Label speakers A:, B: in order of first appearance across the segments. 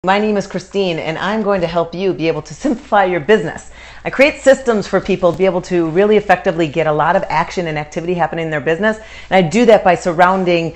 A: My name is Christine, and I'm going to help you be able to simplify your business. I create systems for people to be able to really effectively get a lot of action and activity happening in their business. And I do that by surrounding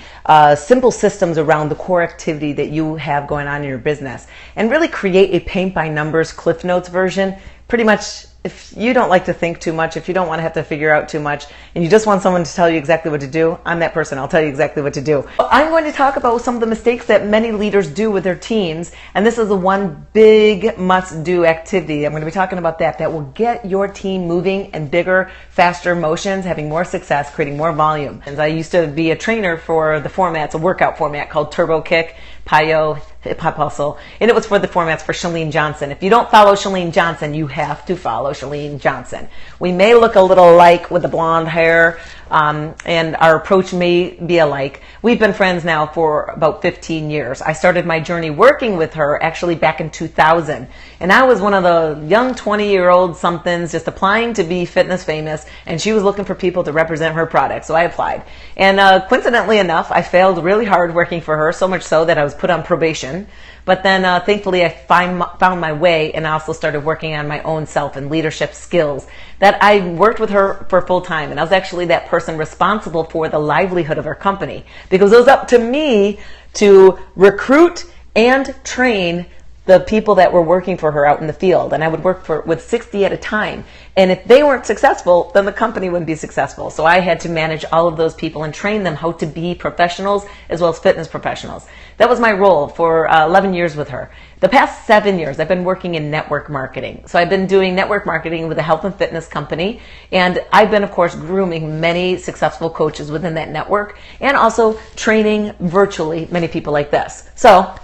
A: simple systems around the core activity that you have going on in your business. And really create a paint by numbers Cliff Notes version. Pretty much, if you don't like to think too much, if you don't want to have to figure out too much, and you just want someone to tell you exactly what to do, I'm that person. I'll tell you exactly what to do. I'm going to talk about some of the mistakes that many leaders do with their teams, and this is the one big must-do activity. I'm going to be talking about that will get your team moving in bigger, faster motions, having more success, creating more volume. And I used to be a trainer for the formats, a workout format called Turbo Kick, Pyo, Hip Hop Hustle, and it was for the formats for Chalene Johnson. If you don't follow Chalene Johnson, you have to follow Chalene Johnson. We may look a little alike with the blonde hair, and our approach may be alike. We've been friends now for about 15 years. I started my journey working with her actually back in 2000, and I was one of the young 20-year-old somethings just applying to be fitness famous, and she was looking for people to represent her product, so I applied. And coincidentally enough, I failed really hard working for her, so much so that I was put on probation. But then thankfully I found my way, and I also started working on my own self and leadership skills that I worked with her for full time. And I was actually that person responsible for the livelihood of her company, because it was up to me to recruit and train the people that were working for her out in the field. And I would work with 60 at a time. And if they weren't successful, then the company wouldn't be successful. So I had to manage all of those people and train them how to be professionals as well as fitness professionals. That was my role for 11 years with her. The past 7 years, I've been working in network marketing. So I've been doing network marketing with a health and fitness company. And I've been, of course, grooming many successful coaches within that network, and also training virtually many people like this. So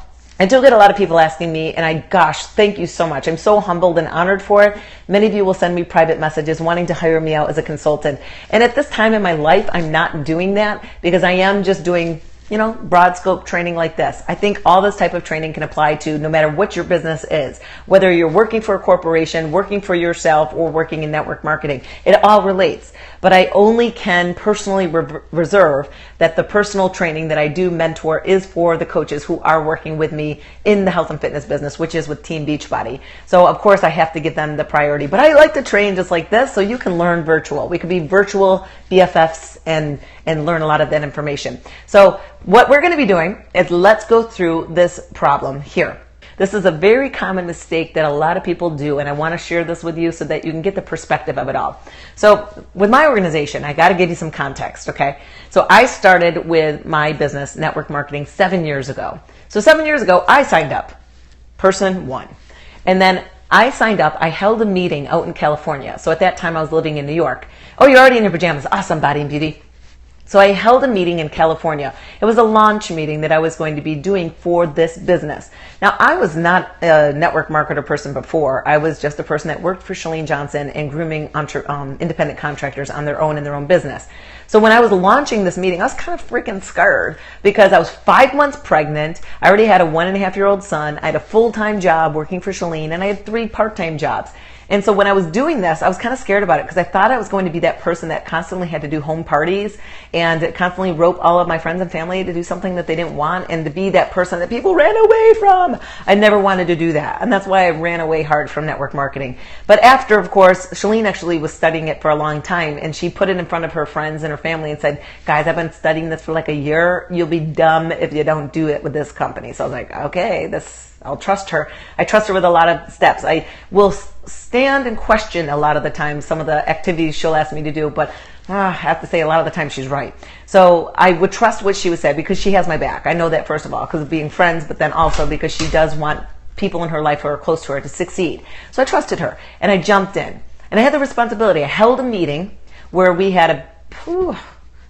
A: I do get a lot of people asking me, and gosh, thank you so much. I'm so humbled and honored for it. Many of you will send me private messages wanting to hire me out as a consultant. And at this time in my life, I'm not doing that, because I am just doing, broad scope training like this. I think all this type of training can apply to no matter what your business is, whether you're working for a corporation, working for yourself, or working in network marketing. It all relates. But I only can personally reserve that the personal training that I do mentor is for the coaches who are working with me in the health and fitness business, which is with Team Beachbody. So of course I have to give them the priority. But I like to train just like this, so you can learn virtual. We could be virtual BFFs and learn a lot of that information. So what we're going to be doing is, let's go through this problem here. This is a very common mistake that a lot of people do, and I want to share this with you so that you can get the perspective of it all. So with my organization, I got to give you some context, okay? So I started with my business, network marketing, 7 years ago. So 7 years ago, I signed up, person one. And then I signed up, I held a meeting out in California. So at that time, I was living in New York. Oh, you're already in your pajamas. Awesome, Body and Beauty. So I held a meeting in California. It was a launch meeting that I was going to be doing for this business. Now, I was not a network marketer person before. I was just a person that worked for Chalene Johnson and grooming independent contractors on their own business. So when I was launching this meeting, I was kind of freaking scared, because I was 5 months pregnant. I already had a 1.5-year-old son. I had a full-time job working for Chalene, and I had 3 part-time jobs. And so when I was doing this, I was kind of scared about it, because I thought I was going to be that person that constantly had to do home parties and constantly rope all of my friends and family to do something that they didn't want, and to be that person that people ran away from. I never wanted to do that. And that's why I ran away hard from network marketing. But after, of course, Chalene actually was studying it for a long time, and she put it in front of her friends and her family and said, guys, I've been studying this for like a year. You'll be dumb if you don't do it with this company. So I was like, okay, I'll trust her. I trust her with a lot of steps. I will stand and question a lot of the time some of the activities she'll ask me to do, but I have to say a lot of the time she's right. So I would trust what she would say, because she has my back. I know that, first of all, because of being friends, but then also because she does want people in her life who are close to her to succeed. So I trusted her, and I jumped in. And I had the responsibility. I held a meeting where we had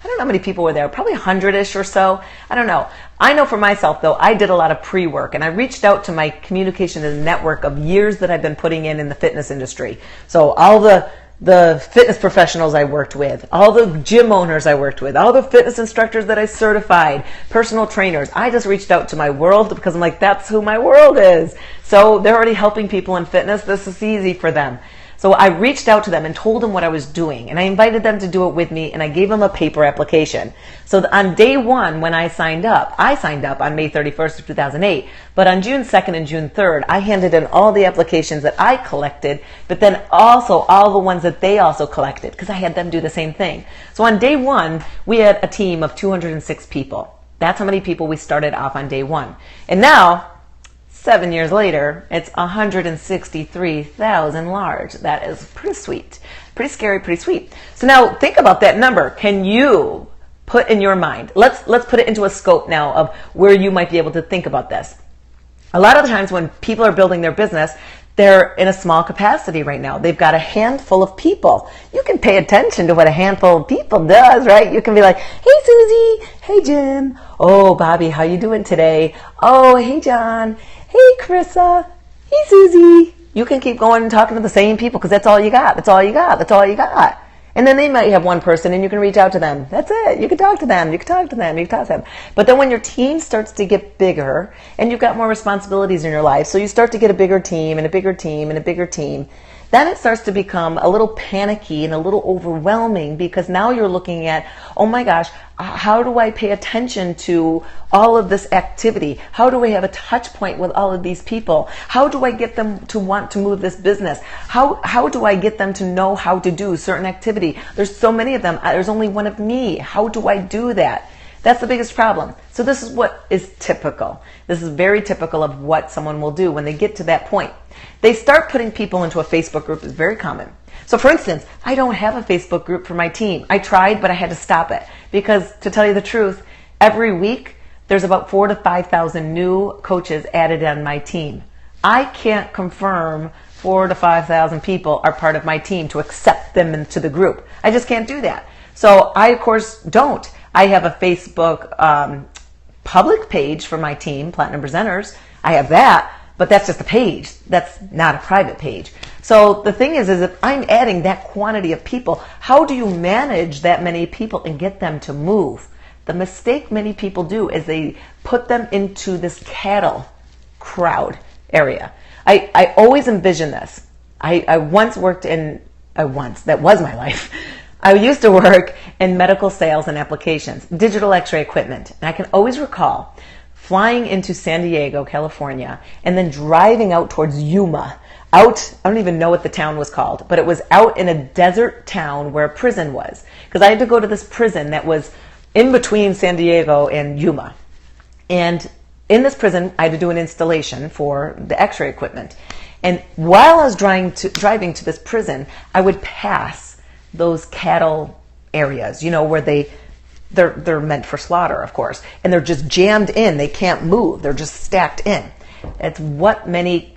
A: I don't know how many people were there, probably 100-ish or so. I don't know. I know for myself, though, I did a lot of pre-work, and I reached out to my communication and network of years that I've been putting in the fitness industry. So all the fitness professionals I worked with, all the gym owners I worked with, all the fitness instructors that I certified, personal trainers. I just reached out to my world, because I'm like, that's who my world is. So they're already helping people in fitness. This is easy for them. So I reached out to them and told them what I was doing, and I invited them to do it with me, and I gave them a paper application. So on day one, when I signed up on May 31st of 2008, but on June 2nd and June 3rd, I handed in all the applications that I collected, but then also all the ones that they also collected, because I had them do the same thing. So on day one, we had a team of 206 people. That's how many people we started off on day one. And now, 7 years later, it's 163,000 large. That is pretty sweet. Pretty scary, pretty sweet. So now think about that number. Can you put in your mind, let's put it into a scope now of where you might be able to think about this. A lot of the times when people are building their business, they're in a small capacity right now. They've got a handful of people. You can pay attention to what a handful of people does, right? You can be like, hey, Susie. Hey, Jim. Oh, Bobby, how you doing today? Oh, hey, John. Hey, Carissa. Hey, Susie. You can keep going and talking to the same people because that's all you got. That's all you got. That's all you got. And then they might have one person and you can reach out to them. That's it. You can talk to them. You can talk to them. You can talk to them. But then when your team starts to get bigger and you've got more responsibilities in your life, so you start to get a bigger team and a bigger team and a bigger team, then it starts to become a little panicky and a little overwhelming because now you're looking at, oh my gosh, how do I pay attention to all of this activity? How do I have a touch point with all of these people? How do I get them to want to move this business? How do I get them to know how to do certain activity? There's so many of them. There's only one of me. How do I do that? That's the biggest problem. So this is what is typical. This is very typical of what someone will do when they get to that point. They start putting people into a Facebook group. It's very common. So for instance, I don't have a Facebook group for my team. I tried, but I had to stop it because to tell you the truth, every week there's about 4,000 to 5,000 new coaches added on my team. I can't confirm 4,000 to 5,000 people are part of my team to accept them into the group. I just can't do that. So I, of course, don't. I have a Facebook public page for my team, Platinum Presenters. I have that, but that's just a page. That's not a private page. So the thing is if I'm adding that quantity of people, how do you manage that many people and get them to move? The mistake many people do is they put them into this cattle crowd area. I always envision this. I once worked in, that was my life. I used to work in medical sales and applications, digital x-ray equipment. And I can always recall flying into San Diego, California, and then driving out towards Yuma. I don't even know what the town was called, but it was out in a desert town where a prison was. Because I had to go to this prison that was in between San Diego and Yuma. And in this prison, I had to do an installation for the x-ray equipment. And while I was driving to this prison, I would pass those cattle areas, where they're meant for slaughter, of course, and they're just jammed in. They can't move. They're just stacked in. It's what many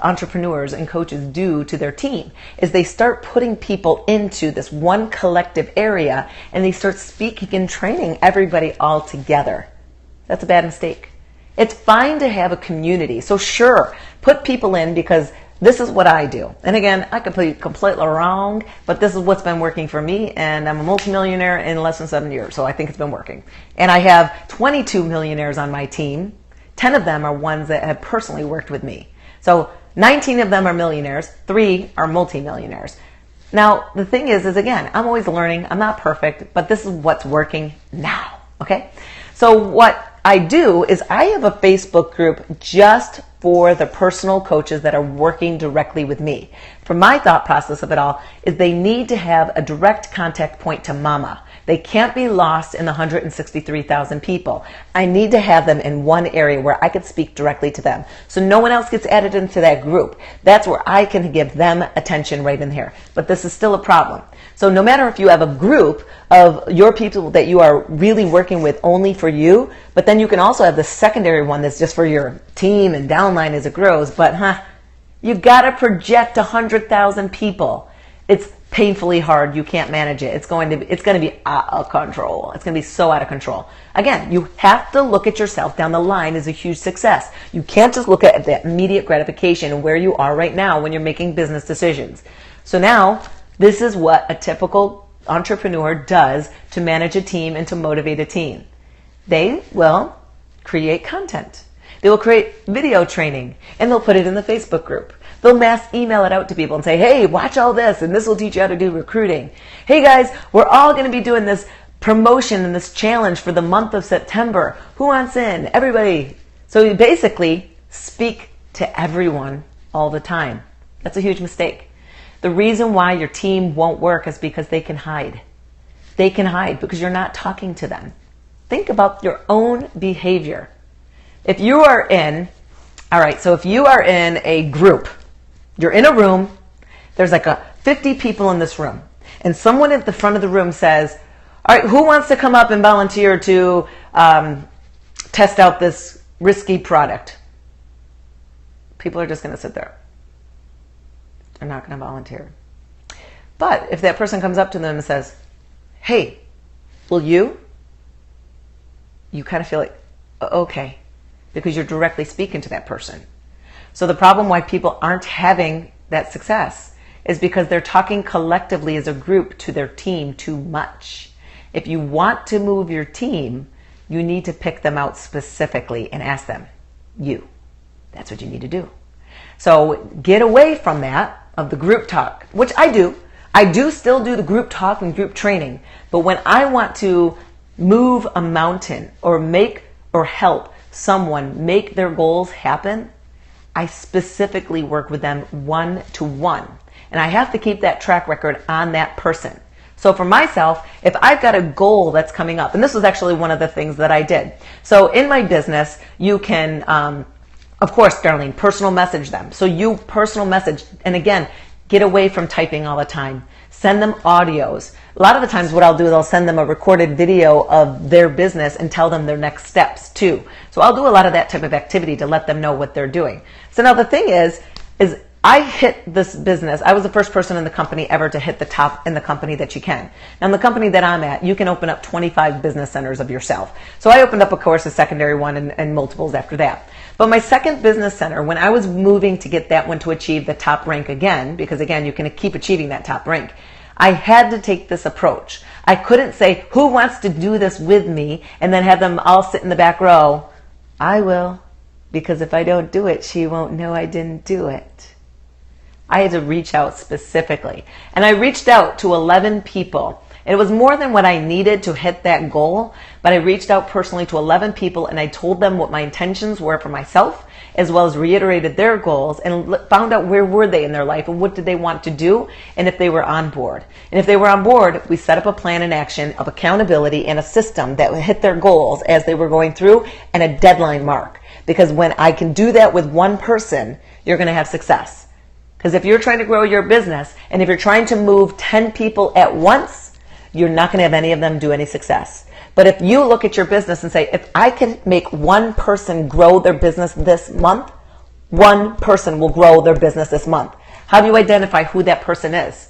A: entrepreneurs and coaches do to their team is they start putting people into this one collective area and they start speaking and training everybody all together. That's a bad mistake. It's fine to have a community. So sure, put people in because this is what I do. And again, I could be completely wrong, but this is what's been working for me, and I'm a multimillionaire in less than 7 years, so I think it's been working. And I have 22 millionaires on my team. 10 of them are ones that have personally worked with me. So 19 of them are millionaires, 3 are multimillionaires. Now, the thing is again, I'm always learning. I'm not perfect, but this is what's working now, okay? So what I do is I have a Facebook group just for the personal coaches that are working directly with me. For my thought process of it all is they need to have a direct contact point to mama. They can't be lost in the 163,000 people. I need to have them in one area where I could speak directly to them. So no one else gets added into that group. That's where I can give them attention right in here. But this is still a problem. So no matter if you have a group of your people that you are really working with only for you, but then you can also have the secondary one that's just for your team and downline as it grows. But you've got to project 100,000 people. It's painfully hard. You can't manage it. It's going to be out of control. It's going to be so out of control. Again, you have to look at yourself down the line as a huge success. You can't just look at the immediate gratification and where you are right now when you're making business decisions. So now, this is what a typical entrepreneur does to manage a team and to motivate a team. They will create content. They will create video training and they'll put it in the Facebook group. They'll mass email it out to people and say, hey, watch all this and this will teach you how to do recruiting. Hey guys, we're all going to be doing this promotion and this challenge for the month of September. Who wants in? Everybody. So you basically speak to everyone all the time. That's a huge mistake. The reason why your team won't work is because they can hide. They can hide because you're not talking to them. Think about your own behavior. If you are in, if you are in a group, you're in a room, there's like 50 people in this room, and someone at the front of the room says, all right, who wants to come up and volunteer to test out this risky product? People are just going to sit there. They're not going to volunteer. But if that person comes up to them and says, hey, will you? You kind of feel like, okay, because you're directly speaking to that person. So the problem why people aren't having that success is because they're talking collectively as a group to their team too much. If you want to move your team, you need to pick them out specifically and ask them, you. That's what you need to do. So get away from that, of the group talk, which I do. I do still do the group talk and group training. But when I want to move a mountain or make or help someone make their goals happen, I specifically work with them one-to-one. And I have to keep that track record on that person. So for myself, if I've got a goal that's coming up, and this was actually one of the things that I did. So in my business, you can, of course, Darlene, personal message them. So you personal message, and again, get away from typing all the time. Send them audios. A lot of the times what I'll do is I'll send them a recorded video of their business and tell them their next steps too. So I'll do a lot of that type of activity to let them know what they're doing. So now the thing is I hit this business. I was the first person in the company ever to hit the top in the company that you can. Now in the company that I'm at, you can open up 25 business centers of yourself. So I opened up, of course, a secondary one and multiples after that. But my second business center, when I was moving to get that one to achieve the top rank again, because again, you can keep achieving that top rank, I had to take this approach. I couldn't say, who wants to do this with me? And then have them all sit in the back row. I will, because if I don't do it, she won't know I didn't do it. I had to reach out specifically. And I reached out to 11 people. It was more than what I needed to hit that goal, but I reached out personally to 11 people and I told them what my intentions were for myself, as well as reiterated their goals and found out where were they in their life and what did they want to do and if they were on board. And if they were on board, we set up a plan and action of accountability and a system that would hit their goals as they were going through and a deadline mark. Because when I can do that with one person, you're going to have success. Because if you're trying to grow your business and if you're trying to move 10 people at once, you're not going to have any of them do any success. But if you look at your business and say, if I can make one person grow their business this month, one person will grow their business this month. How do you identify who that person is?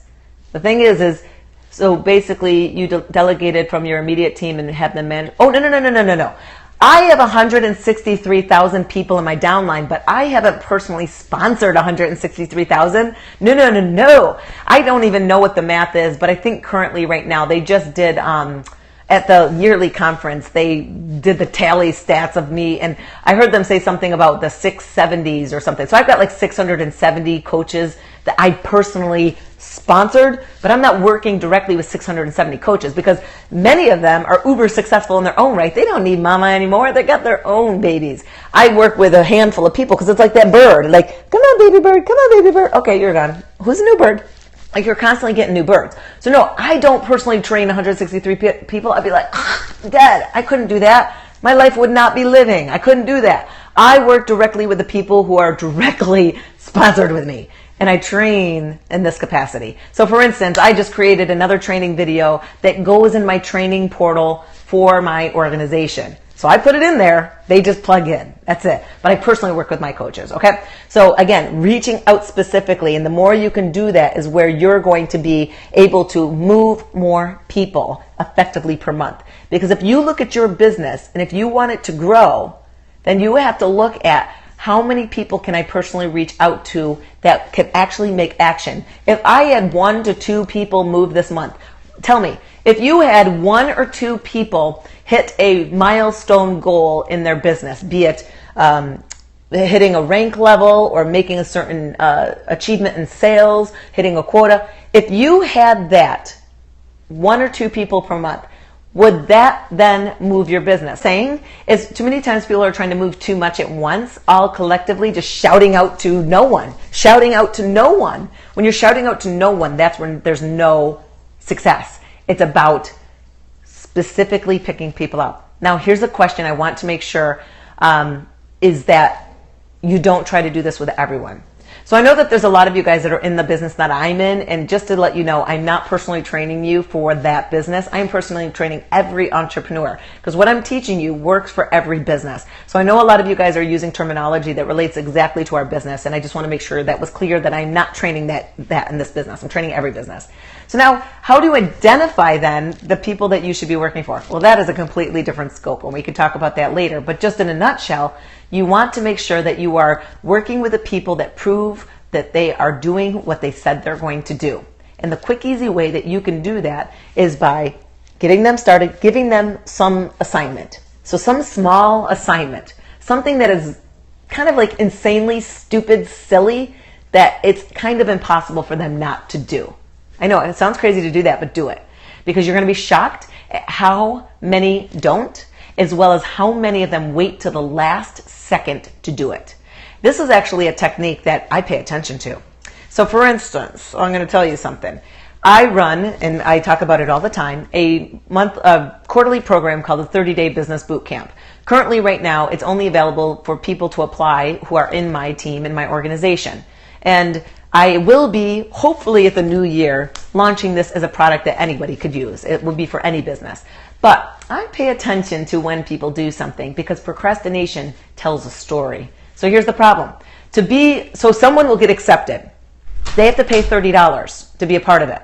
A: The thing is so basically you delegated from your immediate team and have them manage. Oh, no. I have 163,000 people in my downline, but I haven't personally sponsored 163,000. No. I don't even know what the math is, but I think currently right now they just did, at the yearly conference, they did the tally stats of me, and I heard them say something about the 670s or something. So I've got like 670 coaches that I personally sponsored, but I'm not working directly with 670 coaches because many of them are uber successful in their own right. They don't need mama anymore. They got their own babies. I work with a handful of people because it's like that bird. Like, come on, baby bird. Come on, baby bird. Okay, you're gone. Who's a new bird? Like, you're constantly getting new birds. So no, I don't personally train 163 people. I'd be like, Dad, I couldn't do that. My life would not be living. I couldn't do that. I work directly with the people who are directly sponsored with me. And I train in this capacity. So for instance, I just created another training video that goes in my training portal for my organization. So I put it in there, they just plug in. That's it. But I personally work with my coaches, okay? So again, reaching out specifically, and the more you can do that is where you're going to be able to move more people effectively per month. Because if you look at your business and if you want it to grow, then you have to look at how many people can I personally reach out to that can actually make action. If I had 1 to 2 people move this month, tell me, if you had 1 or 2 people hit a milestone goal in their business, be it hitting a rank level or making a certain achievement in sales, hitting a quota. If you had that 1 or 2 people per month, would that then move your business? Saying is too many times people are trying to move too much at once, all collectively, just shouting out to no one. Shouting out to no one. When you're shouting out to no one, that's when there's no success. It's about specifically picking people up. Now, here's a question I want to make sure is that you don't try to do this with everyone. So I know that there's a lot of you guys that are in the business that I'm in, and just to let you know, I'm not personally training you for that business. I'm personally training every entrepreneur because what I'm teaching you works for every business. So I know a lot of you guys are using terminology that relates exactly to our business, and I just want to make sure that was clear that I'm not training that in this business. I'm training every business. So now, how do you identify then the people that you should be working for? Well, that is a completely different scope, and we can talk about that later. But just in a nutshell, you want to make sure that you are working with the people that prove that they are doing what they said they're going to do. And the quick, easy way that you can do that is by getting them started, giving them some assignment. So some small assignment, something that is kind of like insanely stupid, silly, that it's kind of impossible for them not to do. I know it sounds crazy to do that, but do it. Because you're going to be shocked at how many don't, as well as how many of them wait to the last second to do it. This is actually a technique that I pay attention to. So for instance, I'm going to tell you something. I run, and I talk about it all the time, a quarterly program called the 30-Day Business Boot Camp. Currently, right now, it's only available for people to apply who are in my team, in my organization. And I will be, hopefully at the new year, launching this as a product that anybody could use. It would be for any business. But I pay attention to when people do something because procrastination tells a story. So here's the problem. So someone will get accepted. They have to pay $30 to be a part of it.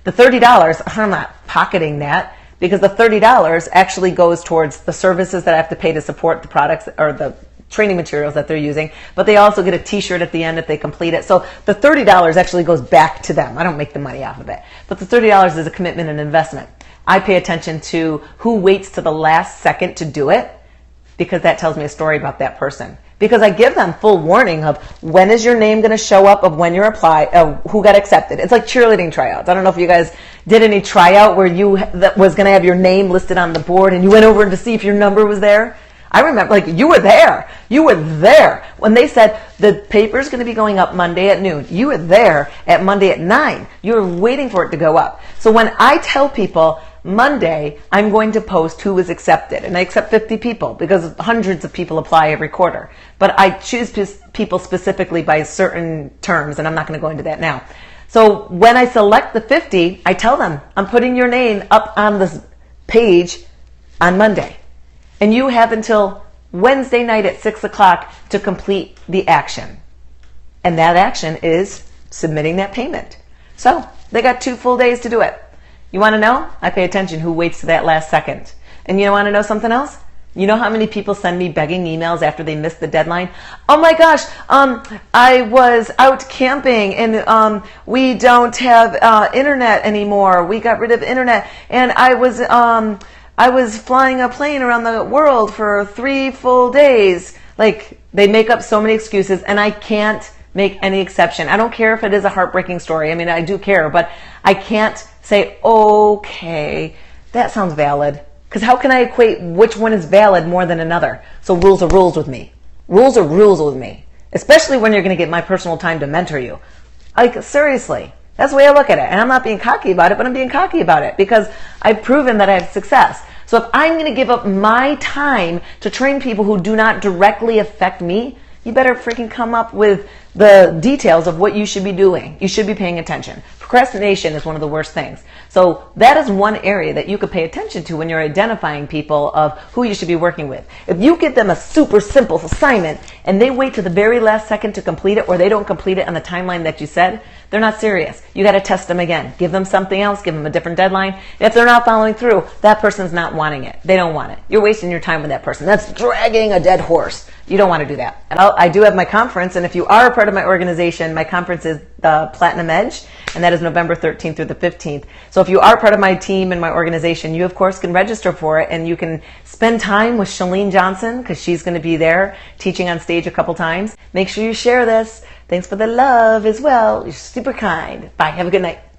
A: The $30, I'm not pocketing that because the $30 actually goes towards the services that I have to pay to support the products or the training materials that they're using, but they also get a t-shirt at the end if they complete it. So the $30 actually goes back to them. I don't make the money off of it. But the $30 is a commitment and investment. I pay attention to who waits to the last second to do it because that tells me a story about that person. Because I give them full warning of when is your name going to show up, of when you're who got accepted. It's like cheerleading tryouts. I don't know if you guys did any tryout where that was going to have your name listed on the board and you went over to see if your number was there. I remember, you were there. You were there. When they said the paper's going to be going up Monday at noon, you were there at Monday at 9. You were waiting for it to go up. So when I tell people, Monday, I'm going to post who was accepted, and I accept 50 people because hundreds of people apply every quarter. But I choose people specifically by certain terms, and I'm not going to go into that now. So when I select the 50, I tell them, I'm putting your name up on this page on Monday. And you have until Wednesday night at 6 o'clock to complete the action. And that action is submitting that payment. So they got 2 full days to do it. You want to know? I pay attention who waits to that last second. And you want to know something else? You know how many people send me begging emails after they missed the deadline? Oh my gosh, I was out camping and we don't have internet anymore. We got rid of internet, and I was flying a plane around the world for 3 full days. They make up so many excuses, and I can't make any exception. I don't care if it is a heartbreaking story. I mean, I do care, but I can't say, okay, that sounds valid. Because how can I equate which one is valid more than another? So rules are rules with me. Rules are rules with me. Especially when you're going to get my personal time to mentor you. Seriously. That's the way I look at it. And I'm not being cocky about it, but I'm being cocky about it because I've proven that I have success. So if I'm going to give up my time to train people who do not directly affect me, you better freaking come up with the details of what you should be doing. You should be paying attention. Procrastination is one of the worst things. So that is one area that you could pay attention to when you're identifying people of who you should be working with. If you give them a super simple assignment and they wait to the very last second to complete it, or they don't complete it on the timeline that you said, they're not serious. You got to test them again. Give them something else. Give them a different deadline. If they're not following through, that person's not wanting it. They don't want it. You're wasting your time with that person. That's dragging a dead horse. You don't want to do that. And I do have my conference, and if you are a part of my organization, my conference is the Platinum Edge, and that is November 13th through the 15th. So if you are part of my team and my organization, you of course can register for it, and you can spend time with Shalene Johnson, because she's going to be there teaching on stage a couple times. Make sure you share this. Thanks for the love as well. You're super kind. Bye. Have a good night.